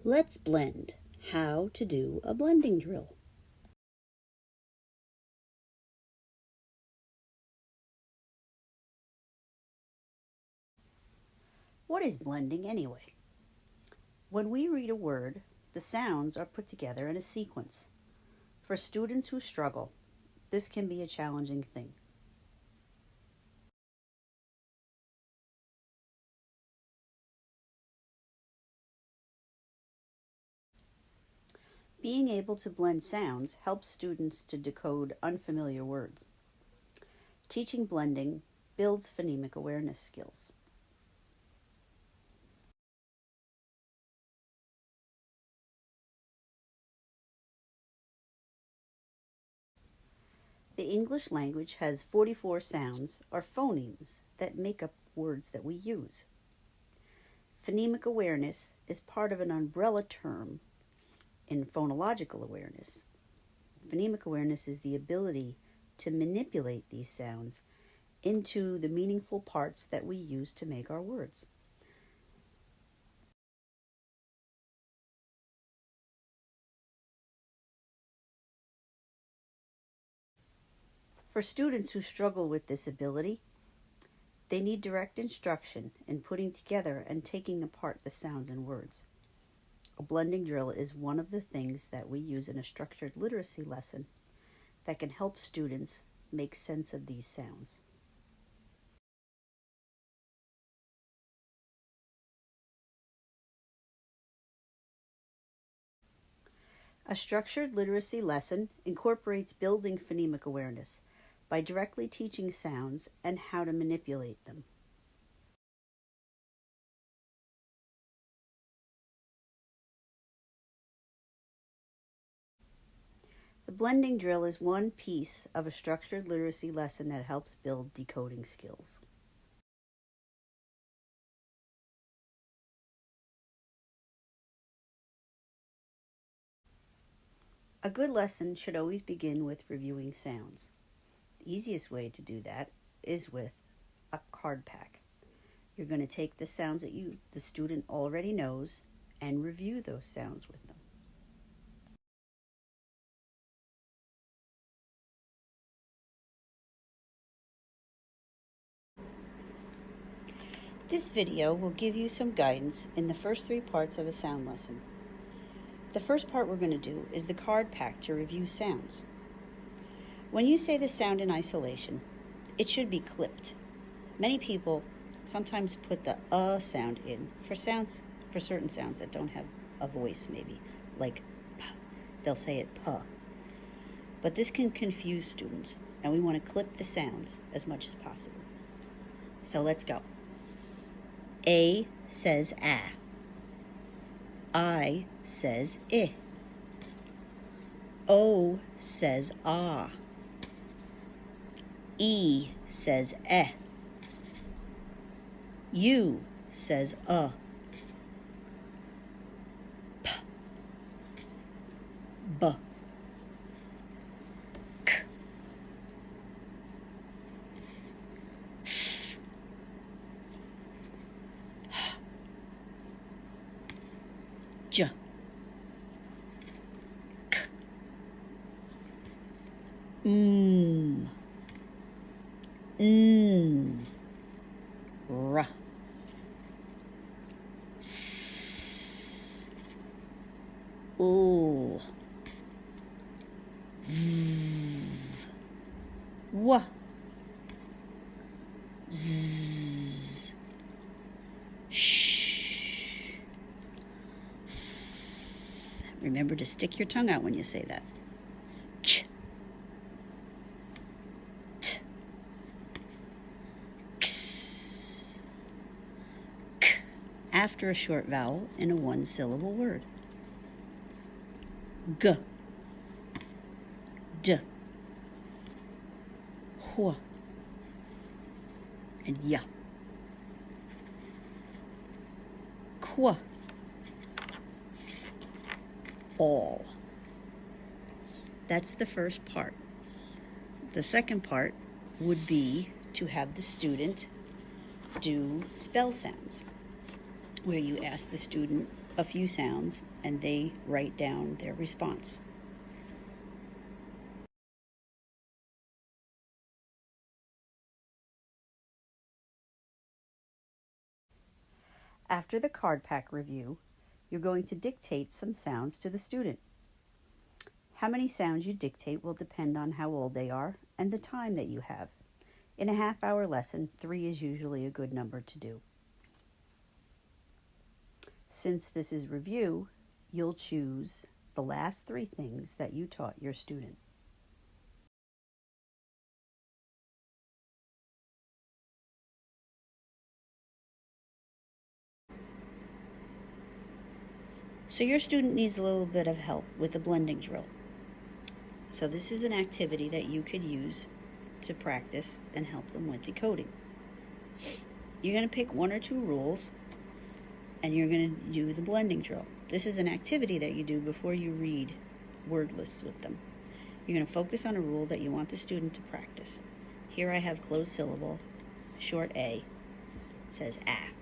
Let's blend. How to do a blending drill. What is blending anyway? When we read a word, the sounds are put together in a sequence. For students who struggle, this can be a challenging thing. Being able to blend sounds helps students to decode unfamiliar words. Teaching blending builds phonemic awareness skills. The English language has 44 sounds, or phonemes, that make up words that we use. Phonemic awareness is part of an umbrella term in phonological awareness. Phonemic awareness is the ability to manipulate these sounds into the meaningful parts that we use to make our words. For students who struggle with this ability, they need direct instruction in putting together and taking apart the sounds and words. A blending drill is one of the things that we use in a structured literacy lesson that can help students make sense of these sounds. A structured literacy lesson incorporates building phonemic awareness by directly teaching sounds and how to manipulate them. The blending drill is one piece of a structured literacy lesson that helps build decoding skills. A good lesson should always begin with reviewing sounds. The easiest way to do that is with a Cardpack. You're going to take the sounds that the student already knows and review those sounds with them. This video will give you some guidance in the first 3 parts of a sound lesson. The first part we're going to do is the Cardpack to review sounds. When you say the sound in isolation, it should be clipped. Many people sometimes put the sound in for certain sounds that don't have a voice, maybe, like p. They'll say it puh. But this can confuse students, and we want to clip the sounds as much as possible. So let's go. A says ah. I says I. O says ah. E says eh. U says P. B. K. F. H. J. K. R. S. L. V. W. Z. Sh. Remember to stick your tongue out when you say that. Ch. T. X. K. After a short vowel in a 1-syllable word. G. D. Hua. And ya. Qua. All. That's the first part. The second part would be to have the student do spell sounds. where you ask the student a few sounds and they write down their response. After the Cardpack review, you're going to dictate some sounds to the student. How many sounds you dictate will depend on how old they are and the time that you have. In a half-hour lesson, 3 is usually a good number to do. Since this is review, you'll choose the last 3 things that you taught your student. So your student needs a little bit of help with the blending drill. So this is an activity that you could use to practice and help them with decoding. You're going to pick 1 or 2 rules and you're going to do the blending drill. This is an activity that you do before you read word lists with them. You're going to focus on a rule that you want the student to practice. Here I have closed syllable, short A. It says at.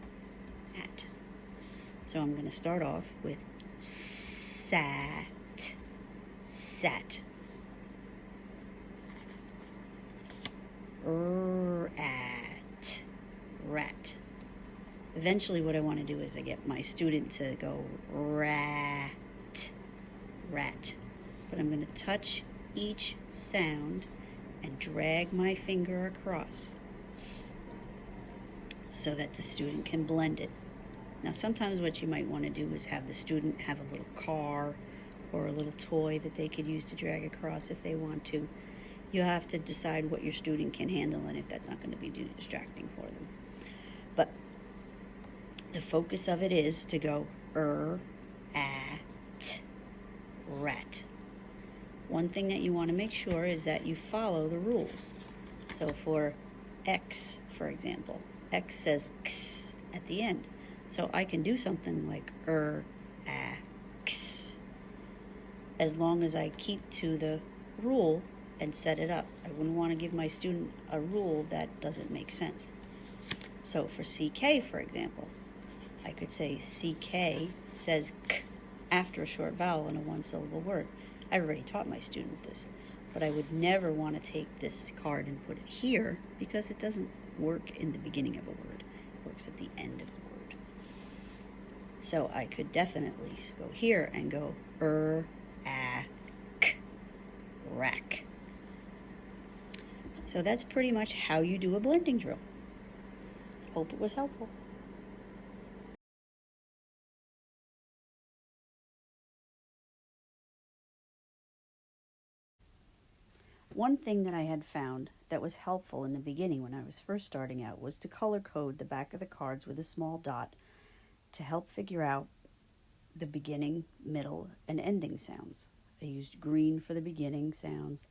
So I'm going to start off with sat. At, rat. Eventually what I want to do is I get my student to go rat. But I'm going to touch each sound and drag my finger across so that the student can blend it. Now sometimes what you might want to do is have the student have a little car or a little toy that they could use to drag across if they want to. You have to decide what your student can handle and if that's not going to be too distracting for them. But the focus of it is to go at, rat. One thing that you want to make sure is that you follow the rules. So for X, for example, X says X at the end. So I can do something like X as long as I keep to the rule and set it up. I wouldn't want to give my student a rule that doesn't make sense. So for CK, for example, I could say CK says K after a short vowel in a 1-syllable word. I've already taught my student this, but I would never want to take this card and put it here because it doesn't work in the beginning of a word. It works at the end of a word. So I could definitely go here and go rack. So that's pretty much how you do a blending drill. Hope it was helpful. One thing that I had found that was helpful in the beginning when I was first starting out was to color code the back of the cards with a small dot to help figure out the beginning, middle, and ending sounds. I used green for the beginning sounds,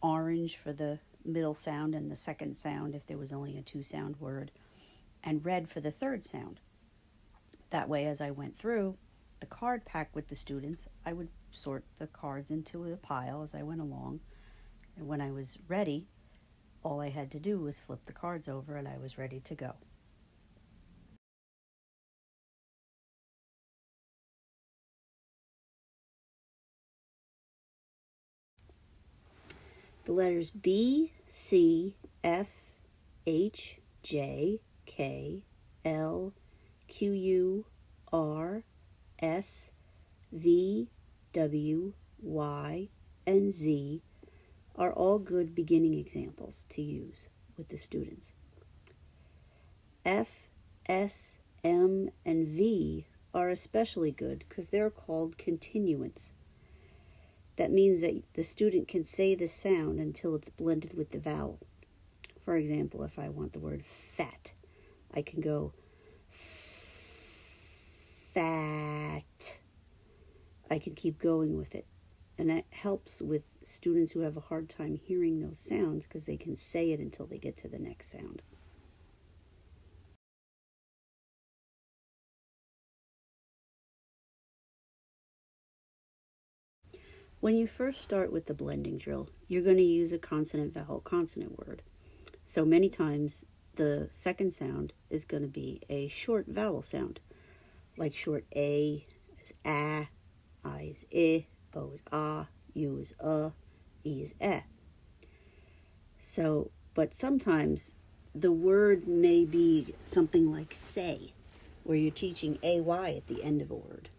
orange for the middle sound and the second sound if there was only a 2-sound word, and red for the third sound. That way, as I went through the card pack with the students, I would sort the cards into a pile as I went along. And when I was ready, all I had to do was flip the cards over and I was ready to go. The letters B, C, F, H, J, K, L, Q, U, R, S, V, W, Y, and Z are all good beginning examples to use with the students. F, S, M, and V are especially good because they're called continuants. That means that the student can say the sound until it's blended with the vowel. For example, if I want the word fat, I can go fat. I can keep going with it. And that helps with students who have a hard time hearing those sounds because they can say it until they get to the next sound. When you first start with the blending drill, you're going to use a consonant-vowel-consonant word. So many times the second sound is going to be a short vowel sound. like short A is A, I is I, O is ah, U is E is eh. So, but sometimes the word may be something like say, where you're teaching AY at the end of a word,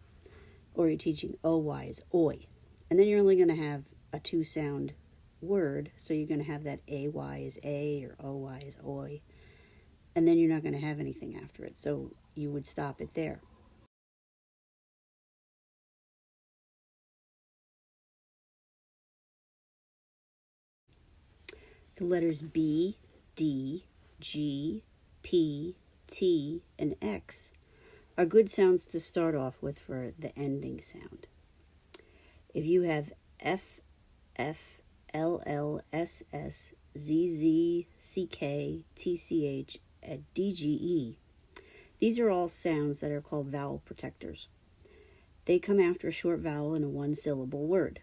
or you're teaching OY as oi. And then you're only going to have a two sound word, so you're going to have that AY as A or OY as oi, and then you're not going to have anything after it, so you would stop it there. The letters B, D, G, P, T, and X are good sounds to start off with for the ending sound. If you have F, F, L, L, S, S, Z, Z, C, K, T, C, H, and D, G, E, these are all sounds that are called vowel protectors. They come after a short vowel in a one-syllable word.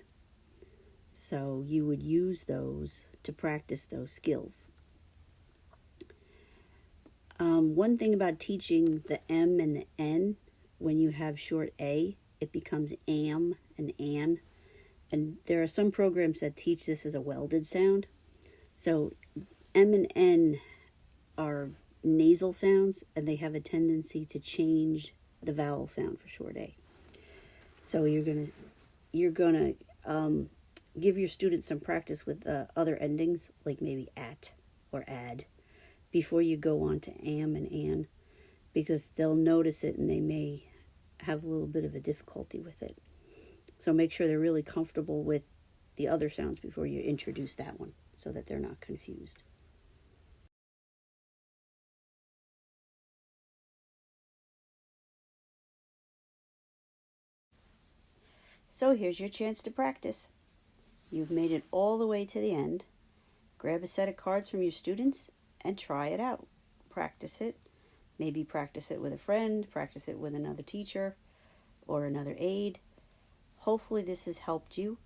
So you would use those to practice those skills. One thing about teaching the M and the N, when you have short A, it becomes am and an. And there are some programs that teach this as a welded sound. So M and N are nasal sounds, and they have a tendency to change the vowel sound for short A. So you're gonna give your students some practice with other endings, like maybe at or add, before you go on to am and an, because they'll notice it and they may have a little bit of a difficulty with it. So make sure they're really comfortable with the other sounds before you introduce that one, so that they're not confused. So here's your chance to practice. You've made it all the way to the end. Grab a set of cards from your students and try it out. Practice it. Maybe practice it with a friend, practice it with another teacher or another aide. Hopefully this has helped you,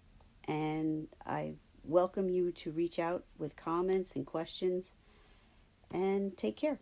and I welcome you to reach out with comments and questions, and take care.